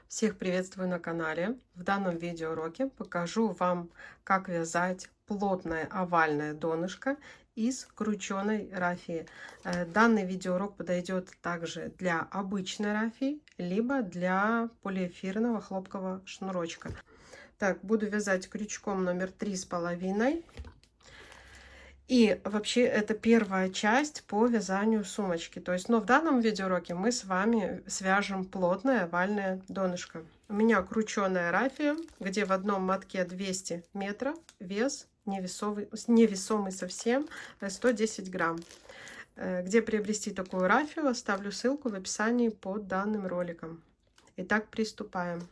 Всех приветствую на канале. В данном видеоуроке покажу вам, как вязать плотное овальное донышко из крученой рафии. Данный видеоурок подойдет также для обычной рафии, либо для полиэфирного хлопкового шнурочка. Так, буду вязать крючком номер 3,5. И вообще это первая часть по вязанию сумочки. То есть, но в данном видеоуроке мы с вами свяжем плотное овальное донышко. У меня крученая рафия, где в одном мотке 200 метров, вес невесомый совсем, 110 грамм. Где приобрести такую рафию, оставлю ссылку в описании под данным роликом. Итак, приступаем.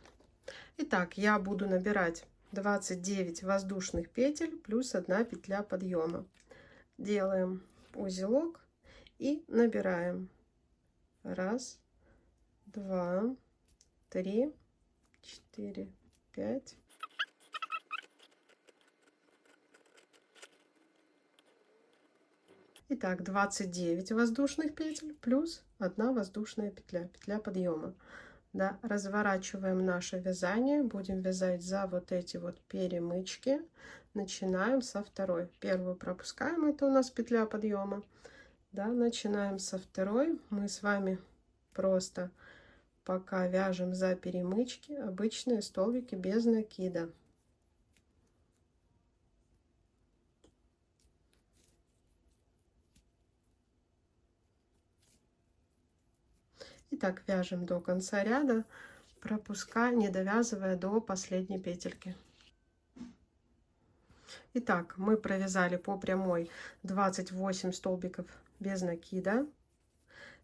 Итак, я буду набирать 29 воздушных петель плюс 1 петля подъема. Делаем узелок и набираем 1, 2, 3, 4, 5. Итак, 29 воздушных петель плюс 1 воздушная петля, петля подъема. Да, разворачиваем наше вязание, будем вязать за вот эти вот перемычки. Начинаем со второй. Первую пропускаем, это у нас петля подъема. Да, начинаем со второй. Мы с вами просто пока вяжем за перемычки обычные столбики без накида. Итак, вяжем до конца ряда, пропуская, не довязывая до последней петельки. Итак, мы провязали по прямой 28 столбиков без накида.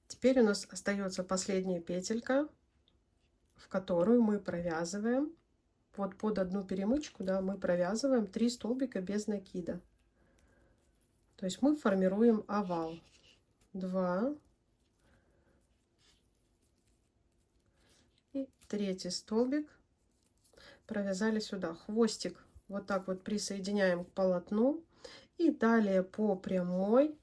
Теперь у нас остается последняя петелька, в которую мы провязываем вот под одну перемычку, да, мы провязываем 3 столбика без накида. То есть мы формируем овал. 2 и третий столбик провязали сюда. Хвостик вот так вот присоединяем к полотну, и далее по прямой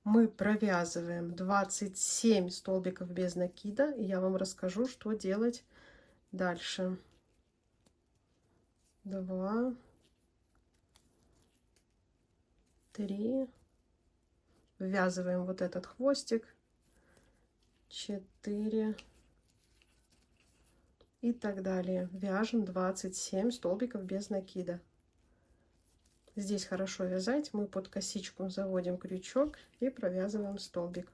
мы провязываем 27 столбиков без накида, и я вам расскажу, что делать дальше. 2, 3, ввязываем вот этот хвостик, 4 и так далее. Вяжем 27 столбиков без накида. Здесь хорошо вязать, мы под косичку заводим крючок и провязываем столбик.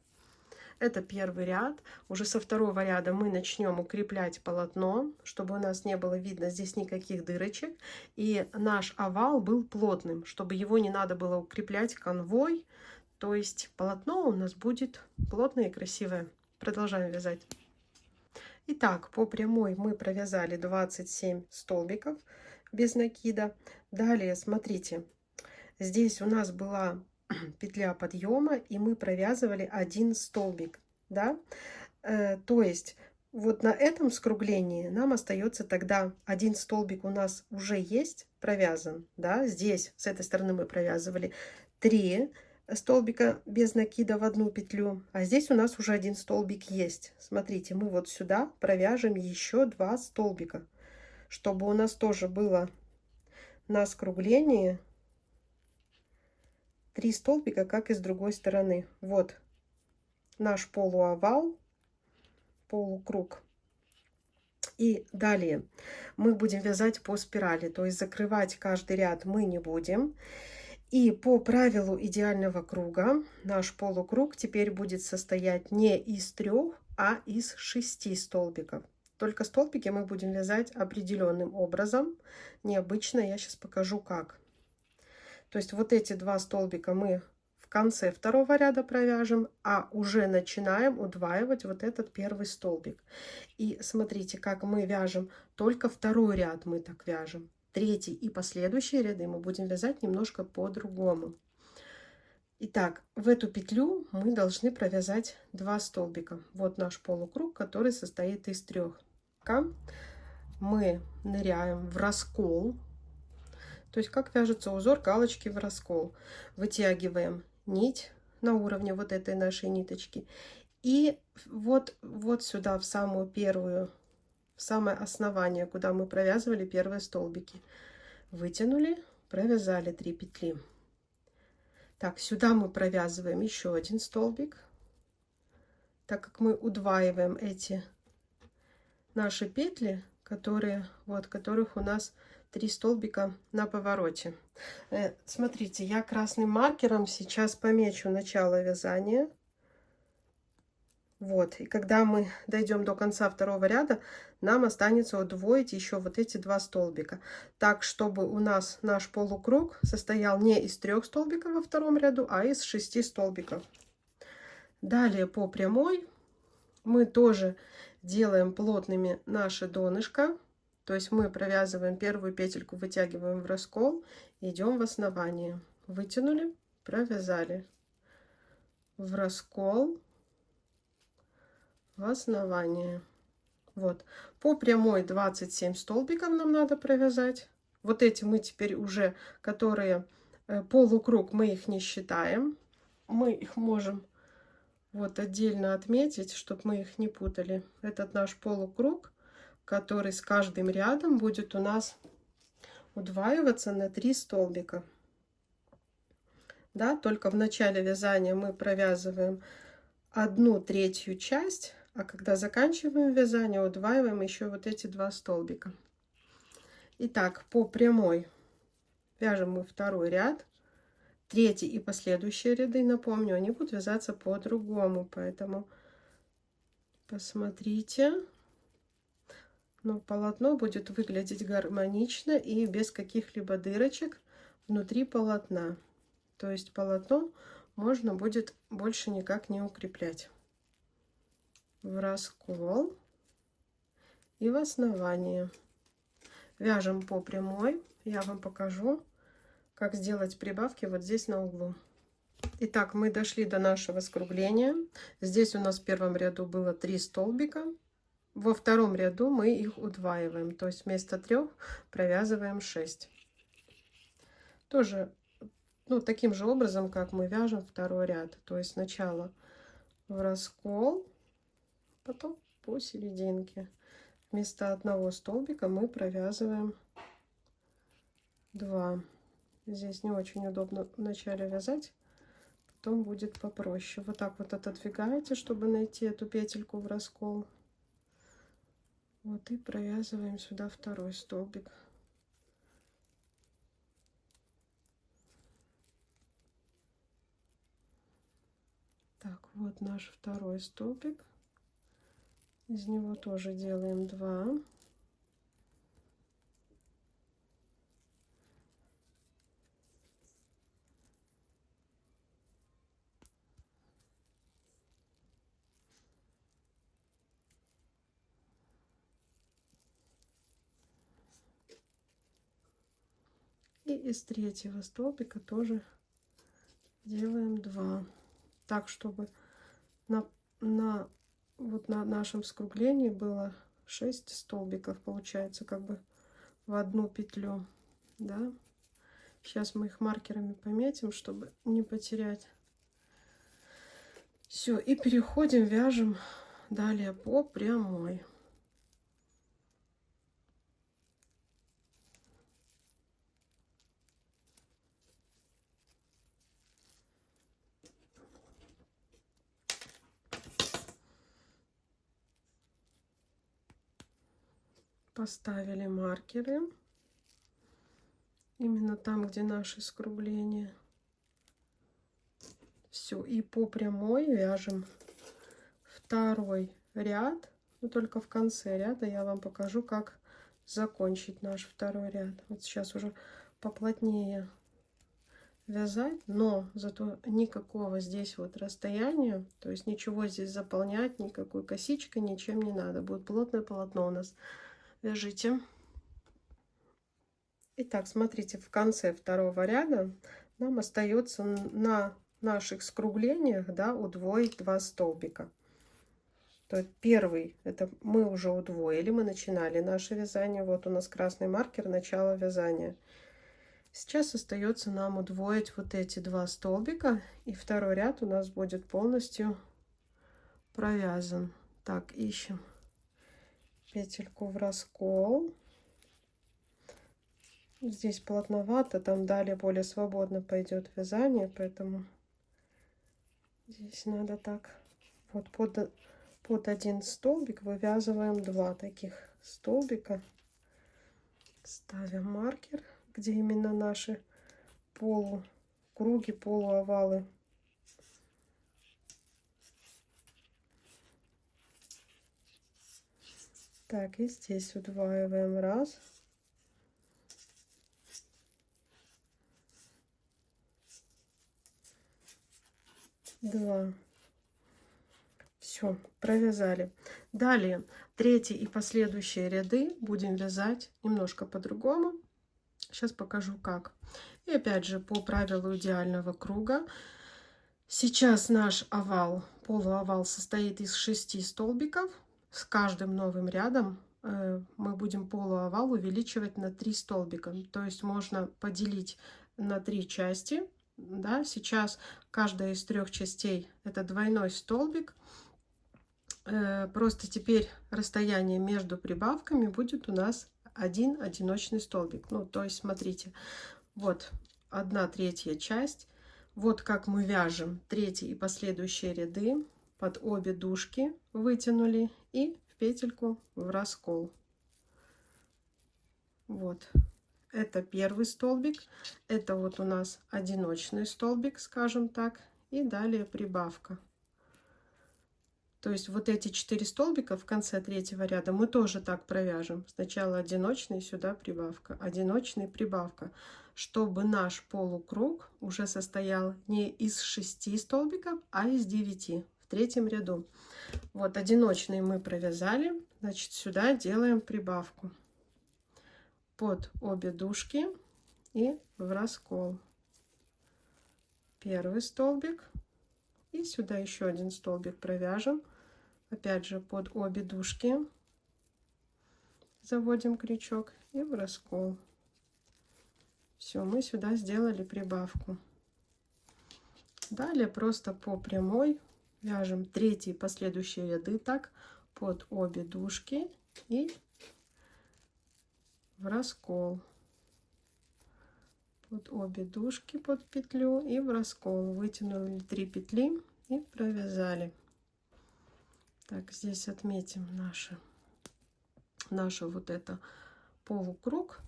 Это первый ряд. Уже со второго ряда мы начнем укреплять полотно, чтобы у нас не было видно здесь никаких дырочек. И наш овал был плотным, чтобы его не надо было укреплять конвой. То есть полотно у нас будет плотное и красивое. Продолжаем вязать. Итак, по прямой мы провязали 27 столбиков без накида. Далее, смотрите, здесь у нас была петля подъема, и мы провязывали 1 столбик, да, то есть вот на этом скруглении нам остается тогда 1 столбик у нас уже есть провязан, да, здесь с этой стороны мы провязывали 3 столбика без накида в одну петлю, а здесь у нас уже 1 столбик есть. Смотрите, мы вот сюда провяжем еще 2 столбика, чтобы у нас тоже было на скруглении 3 столбика, как и с другой стороны. Вот наш полуовал, полукруг. И далее мы будем вязать по спирали, то есть закрывать каждый ряд мы не будем. И по правилу идеального круга наш полукруг теперь будет состоять не из 3, а из 6 столбиков. Только столбики мы будем вязать определенным образом, необычно, я сейчас покажу как. То есть вот эти 2 столбика мы в конце второго ряда провяжем, а уже начинаем удваивать вот этот первый столбик. И смотрите, как мы вяжем, только второй ряд мы так вяжем. Третий и последующие ряды мы будем вязать немножко по-другому. Итак, в эту петлю мы должны провязать 2 столбика. Вот наш полукруг, который состоит из 3. Мы ныряем в раскол. То есть как вяжется узор галочки в раскол. Вытягиваем нить на уровне вот этой нашей ниточки. И вот сюда, в самую первую в самое основание, куда мы провязывали первые столбики. Вытянули, провязали 3 петли. Так, сюда мы провязываем еще один столбик, так как мы удваиваем эти наши петли, которые, вот, которых у нас 3 столбика на повороте. Смотрите, я красным маркером сейчас помечу начало вязания. Вот, и когда мы дойдем до конца второго ряда, нам останется удвоить еще вот эти 2 столбика. Так, чтобы у нас наш полукруг состоял не из 3 столбиков во втором ряду, а из 6 столбиков. Далее по прямой мы тоже делаем плотными наше донышко. То есть мы провязываем первую петельку, вытягиваем в раскол, идем в основание. Вытянули, провязали в раскол, в основание. Вот, по прямой 27 столбиков нам надо провязать. Вот эти мы теперь уже, которые полукруг, мы их не считаем. Мы их можем вот отдельно отметить, чтобы мы их не путали. Этот наш полукруг, который с каждым рядом будет у нас удваиваться на 3 столбика. Да, только в начале вязания мы провязываем 1/3 часть, а когда заканчиваем вязание, удваиваем еще вот эти 2 столбика. Итак, по прямой вяжем мы второй ряд, третий и последующие ряды, напомню, они будут вязаться по-другому, поэтому посмотрите. Но полотно будет выглядеть гармонично и без каких-либо дырочек внутри полотна. То есть полотно можно будет больше никак не укреплять. В раскол и в основание. Вяжем по прямой. Я вам покажу, как сделать прибавки вот здесь на углу. Итак, мы дошли до нашего скругления. Здесь у нас в первом ряду было 3 столбика. Во втором ряду мы их удваиваем, то есть вместо 3 провязываем 6. Тоже, ну, таким же образом, как мы вяжем второй ряд. То есть сначала в раскол, потом по серединке. Вместо одного столбика мы провязываем 2. Здесь не очень удобно вначале вязать, потом будет попроще. Вот так вот отодвигаете, чтобы найти эту петельку в раскол. Вот и провязываем сюда второй столбик. Так, вот наш второй столбик. Из него тоже делаем 2. И из третьего столбика тоже делаем 2. Так, чтобы на нашем скруглении было 6 столбиков, получается, как бы в одну петлю. Да? Сейчас мы их маркерами пометим, чтобы не потерять. Все, и переходим, вяжем далее по прямой. Поставили маркеры именно там, где наши скругления. Все, и по прямой вяжем второй ряд, но только в конце ряда я вам покажу, как закончить наш второй ряд. Вот сейчас уже поплотнее вязать, но зато никакого здесь вот расстояния, то есть ничего здесь заполнять, никакой косичкой, ничем не надо. Будет плотное полотно у нас. Вяжите. Итак, смотрите, в конце второго ряда нам остается на наших скруглениях, да, удвоить 2 столбика. То есть первый, это мы уже удвоили, мы начинали наше вязание. Вот у нас красный маркер, начало вязания. Сейчас остается нам удвоить вот эти 2 столбика, и второй ряд у нас будет полностью провязан. Так, ищем петельку в раскол. Здесь плотновато, там далее более свободно пойдет вязание, поэтому здесь надо так. Вот под один столбик вывязываем 2 таких столбика. Ставим маркер, где именно наши полукруги, полуовалы. Так, и здесь удваиваем 1, 2. Все, провязали. Далее 3-й и последующие ряды будем вязать немножко по-другому. Сейчас покажу как. И опять же по правилу идеального круга. Сейчас наш овал, полуовал, состоит из 6 столбиков. С каждым новым рядом мы будем полуовал увеличивать на 3 столбика. То есть можно поделить на 3 части. Да? Сейчас каждая из 3 частей это двойной столбик. Просто теперь расстояние между прибавками будет у нас один одиночный столбик. Ну, то есть, смотрите, вот 1/3 часть. Вот как мы вяжем 3-й и последующие ряды. Под обе дужки вытянули и в петельку в раскол. Вот. Это первый столбик. Это вот у нас одиночный столбик, скажем так. И далее прибавка. То есть вот эти 4 столбика в конце 3-го ряда мы тоже так провяжем. Сначала одиночный, сюда прибавка, одиночный, прибавка, чтобы наш полукруг уже состоял не из 6 столбиков, а из 9 в 3-м ряду. Вот одиночный мы провязали, значит сюда делаем прибавку под обе дужки и в раскол. Первый столбик. И сюда еще один столбик провяжем. Опять же под обе дужки заводим крючок и в раскол. Все, мы сюда сделали прибавку. Далее просто по прямой вяжем 3-й и последующие ряды так под обе дужки и в раскол. Под обе дужки под петлю и в раскол. Вытянули 3 петли и провязали. Так, здесь отметим наш вот это полукруг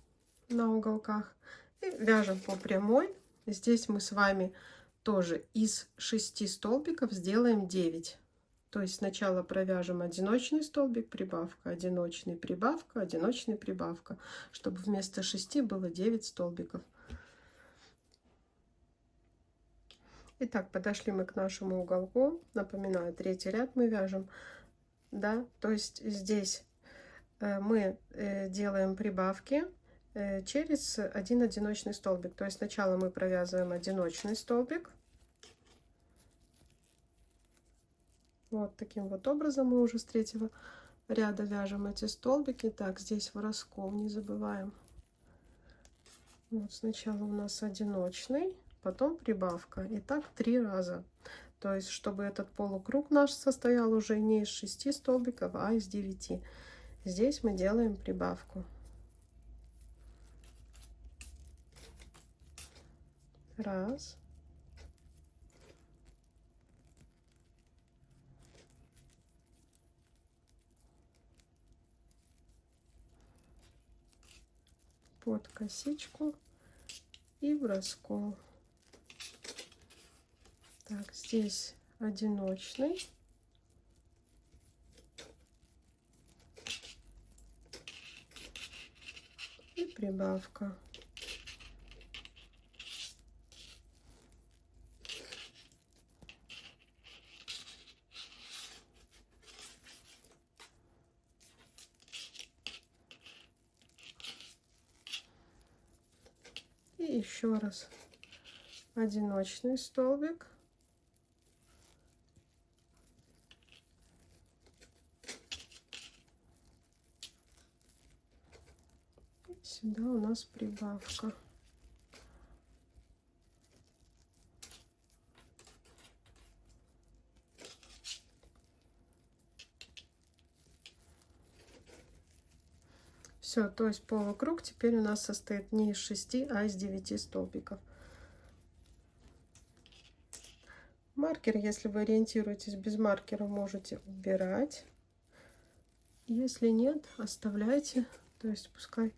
на уголках и вяжем по прямой. Здесь мы с вами тоже из 6 столбиков сделаем 9. То есть сначала провяжем одиночный столбик, прибавка, одиночный, прибавка, одиночный, прибавка, чтобы вместо 6 было 9 столбиков. Итак, подошли мы к нашему уголку. Напоминаю, 3-й ряд мы вяжем. Да, то есть здесь мы делаем прибавки через один одиночный столбик. То есть сначала мы провязываем одиночный столбик. Вот таким вот образом мы уже с 3-го ряда вяжем эти столбики. Так, здесь в раскол не забываем. Вот сначала у нас одиночный, потом прибавка. И так 3 раза. То есть, чтобы этот полукруг наш состоял уже не из 6 столбиков, а из 9. Здесь мы делаем прибавку. Раз. Под косичку и в раскол. Так, здесь одиночный. И прибавка. И еще раз одиночный столбик. И сюда у нас прибавка. Все, то есть полукруг теперь у нас состоит не из 6, а из 9 столбиков. Маркер, если вы ориентируетесь без маркера, можете убирать. Если нет, оставляйте. То есть пускай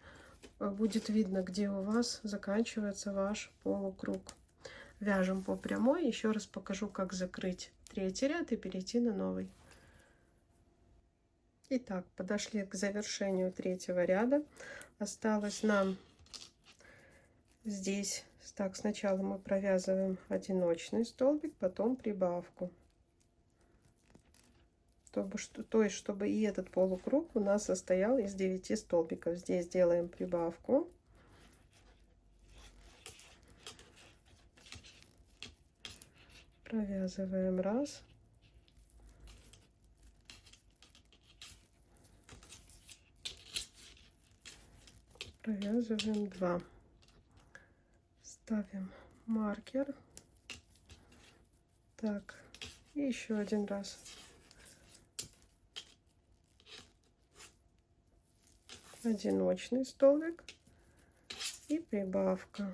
будет видно, где у вас заканчивается ваш полукруг. Вяжем по прямой. Еще раз покажу, как закрыть третий ряд и перейти на новый. Итак, подошли к завершению третьего ряда. Осталось нам здесь, так, сначала мы провязываем одиночный столбик, потом прибавку. То есть, чтобы и этот полукруг у нас состоял из 9 столбиков. Здесь делаем прибавку. Провязываем 1. Провязываем 2. Ставим маркер. Так, и еще один раз. Одиночный столбик и прибавка.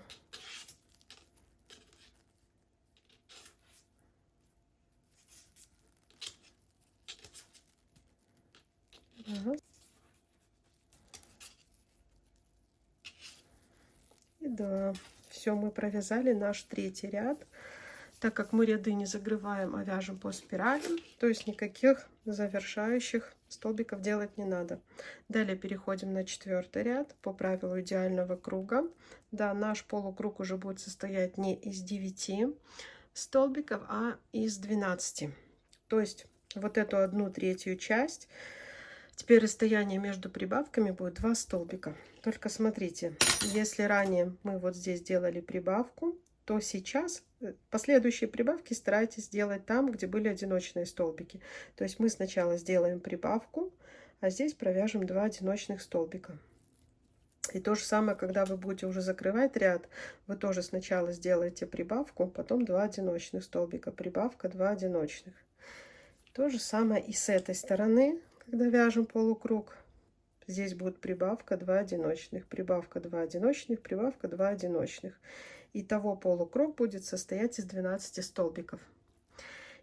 Раз. И 2. Все, мы провязали наш третий ряд. Так как мы ряды не закрываем, а вяжем по спирали, то есть никаких завершающих столбиков делать не надо. Далее переходим на 4-й ряд по правилу идеального круга. Да, наш полукруг уже будет состоять не из 9 столбиков, а из 12. То есть вот эту 1/3 часть. Теперь расстояние между прибавками будет 2 столбика. Только смотрите, если ранее мы вот здесь делали прибавку, то сейчас последующие прибавки старайтесь делать там, где были одиночные столбики. То есть мы сначала сделаем прибавку, а здесь провяжем 2 одиночных столбика. И то же самое, когда вы будете уже закрывать ряд, вы тоже сначала сделаете прибавку, потом 2 одиночных столбика, прибавка, 2 одиночных. То же самое и с этой стороны, когда вяжем полукруг. Здесь будет прибавка, 2 одиночных, прибавка, 2 одиночных, прибавка, 2 одиночных. Итого полукруг будет состоять из 12 столбиков.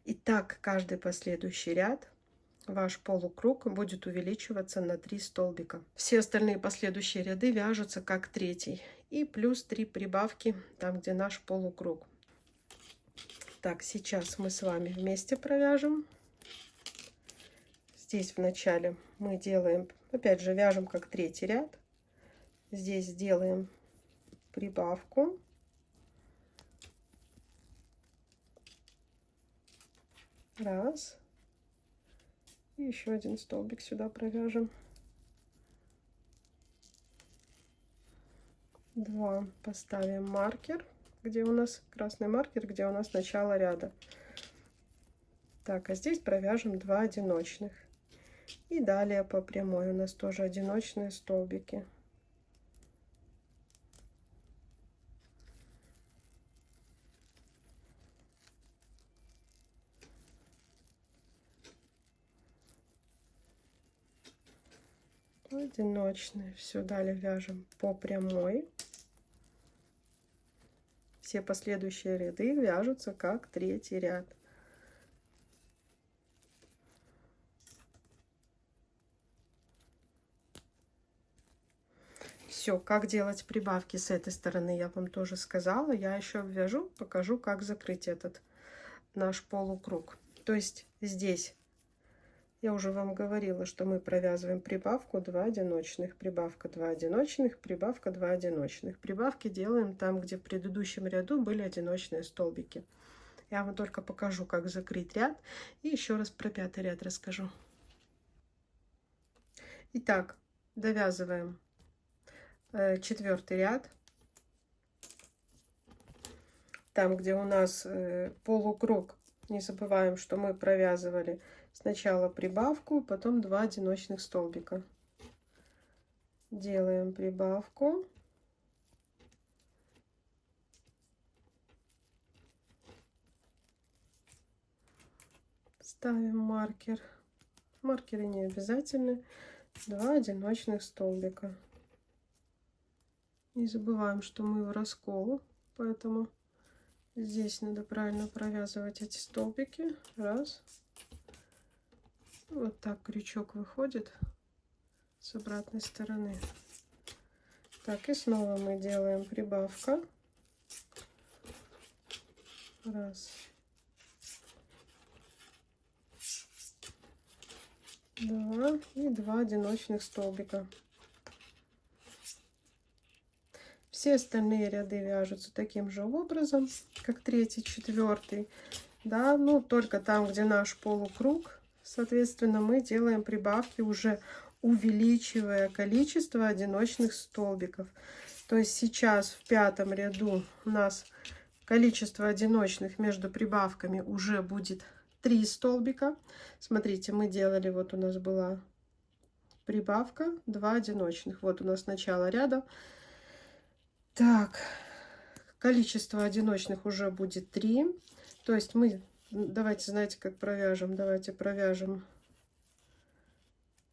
И так каждый последующий ряд ваш полукруг будет увеличиваться на 3 столбика. Все остальные последующие ряды вяжутся как третий. И плюс 3 прибавки там, где наш полукруг. Так, сейчас мы с вами вместе провяжем. Здесь в начале мы делаем, опять же, вяжем как третий ряд. Здесь сделаем прибавку. Раз. И еще один столбик сюда провяжем. 2. Поставим маркер, где у нас красный маркер, где у нас начало ряда. Так, а здесь провяжем 2 одиночных. И далее по прямой у нас тоже одиночные столбики. Одиночные. Все, далее вяжем по прямой. Все последующие ряды вяжутся как третий ряд. Все, как делать прибавки с этой стороны, я вам тоже сказала. Я еще обвяжу, покажу, как закрыть этот наш полукруг. То есть здесь я уже вам говорила, что мы провязываем прибавку, 2 одиночных, прибавка, 2 одиночных, прибавка, 2 одиночных. Прибавки делаем там, где в предыдущем ряду были одиночные столбики. Я вам только покажу, как закрыть ряд, и еще раз про 5-й ряд расскажу. Итак, довязываем 4-й ряд. Там, где у нас полукруг, не забываем, что мы провязывали сначала прибавку, потом 2 одиночных столбика. Делаем прибавку. Ставим маркер. Маркеры не обязательны. 2 одиночных столбика. Не забываем, что мы в раскол, поэтому здесь надо правильно провязывать эти столбики. Раз. Вот так крючок выходит с обратной стороны. Так, и снова мы делаем прибавка. Раз. Два. И 2 одиночных столбика. Все остальные ряды вяжутся таким же образом, как 3-й, 4-й. Да, ну только там, где наш полукруг, соответственно, мы делаем прибавки, уже увеличивая количество одиночных столбиков. То есть сейчас в 5-м ряду у нас количество одиночных между прибавками уже будет 3 столбика. Смотрите, мы делали, вот у нас была прибавка, 2 одиночных. Вот у нас начало ряда. Так, количество одиночных уже будет 3. То есть мы, давайте, знаете, как провяжем? Давайте провяжем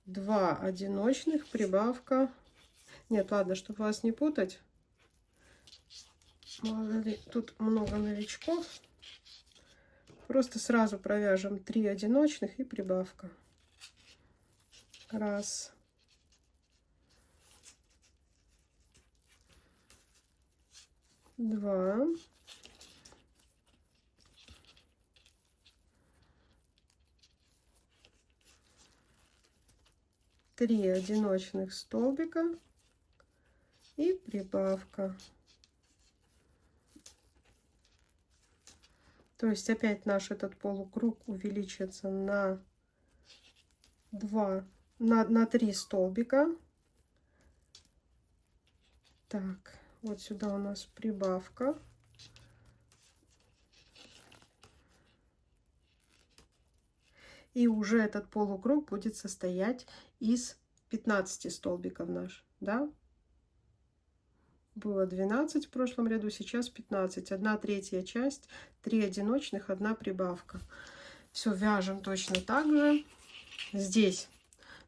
2 одиночных, прибавка. Нет, ладно, чтобы вас не путать. Мало ли, тут много новичков. Просто сразу провяжем 3 одиночных и прибавка. Раз. Два. Три одиночных столбика и прибавка. То есть опять наш этот полукруг увеличится на 3 столбика. Так, вот сюда у нас прибавка. И уже этот полукруг будет состоять из 15 столбиков наш, да? Было 12 в прошлом ряду, сейчас 15. 1/3 часть, 3 одиночных, 1 прибавка. Все, вяжем точно так же. Здесь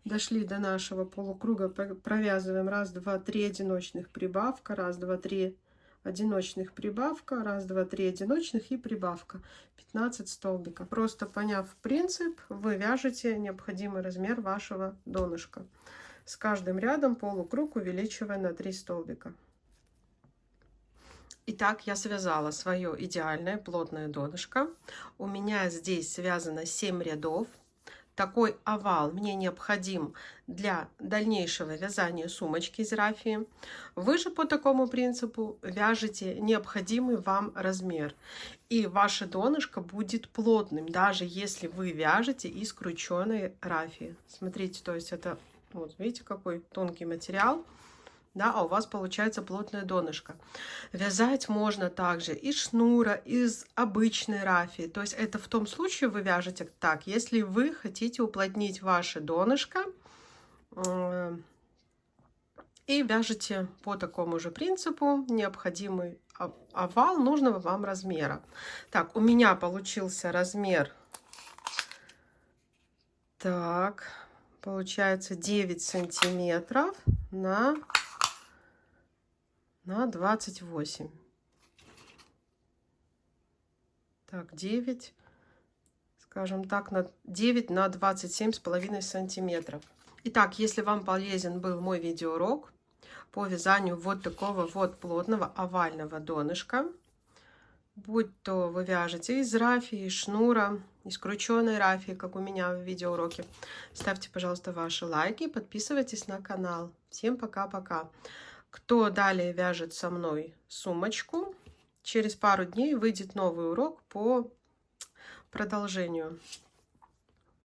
дошли до нашего полукруга, провязываем 1, 2, 3 одиночных, прибавка, 1, 2, 3 одиночных, прибавка, 1, 2, 3 одиночных и прибавка. 15 столбиков. Просто поняв принцип, вы вяжете необходимый размер вашего донышка. С каждым рядом полукруг увеличивая на 3 столбика. Итак, я связала свое идеальное плотное донышко. У меня здесь связано 7 рядов. Такой овал мне необходим для дальнейшего вязания сумочки из рафии. Вы же по такому принципу вяжете необходимый вам размер. И ваше донышко будет плотным, даже если вы вяжете из крученой рафии. Смотрите, то есть это, вот видите, какой тонкий материал. Да, а у вас получается плотное донышко. Вязать можно также из шнура, из обычной рафии. То есть это в том случае вы вяжете так, если вы хотите уплотнить ваше донышко и вяжете по такому же принципу необходимый овал нужного вам размера. Так, у меня получился размер, так, получается 9 сантиметров на 28. Так, 9, скажем так, на 9 на 27,5 сантиметров. Итак, если вам полезен был мой видеоурок по вязанию вот такого вот плотного овального донышка, будь то вы вяжете из рафии, из шнура, из крученой рафии, как у меня в видеоуроке, ставьте, пожалуйста, ваши лайки, подписывайтесь на канал. Всем пока-пока. Кто далее вяжет со мной сумочку, через пару дней выйдет новый урок по продолжению.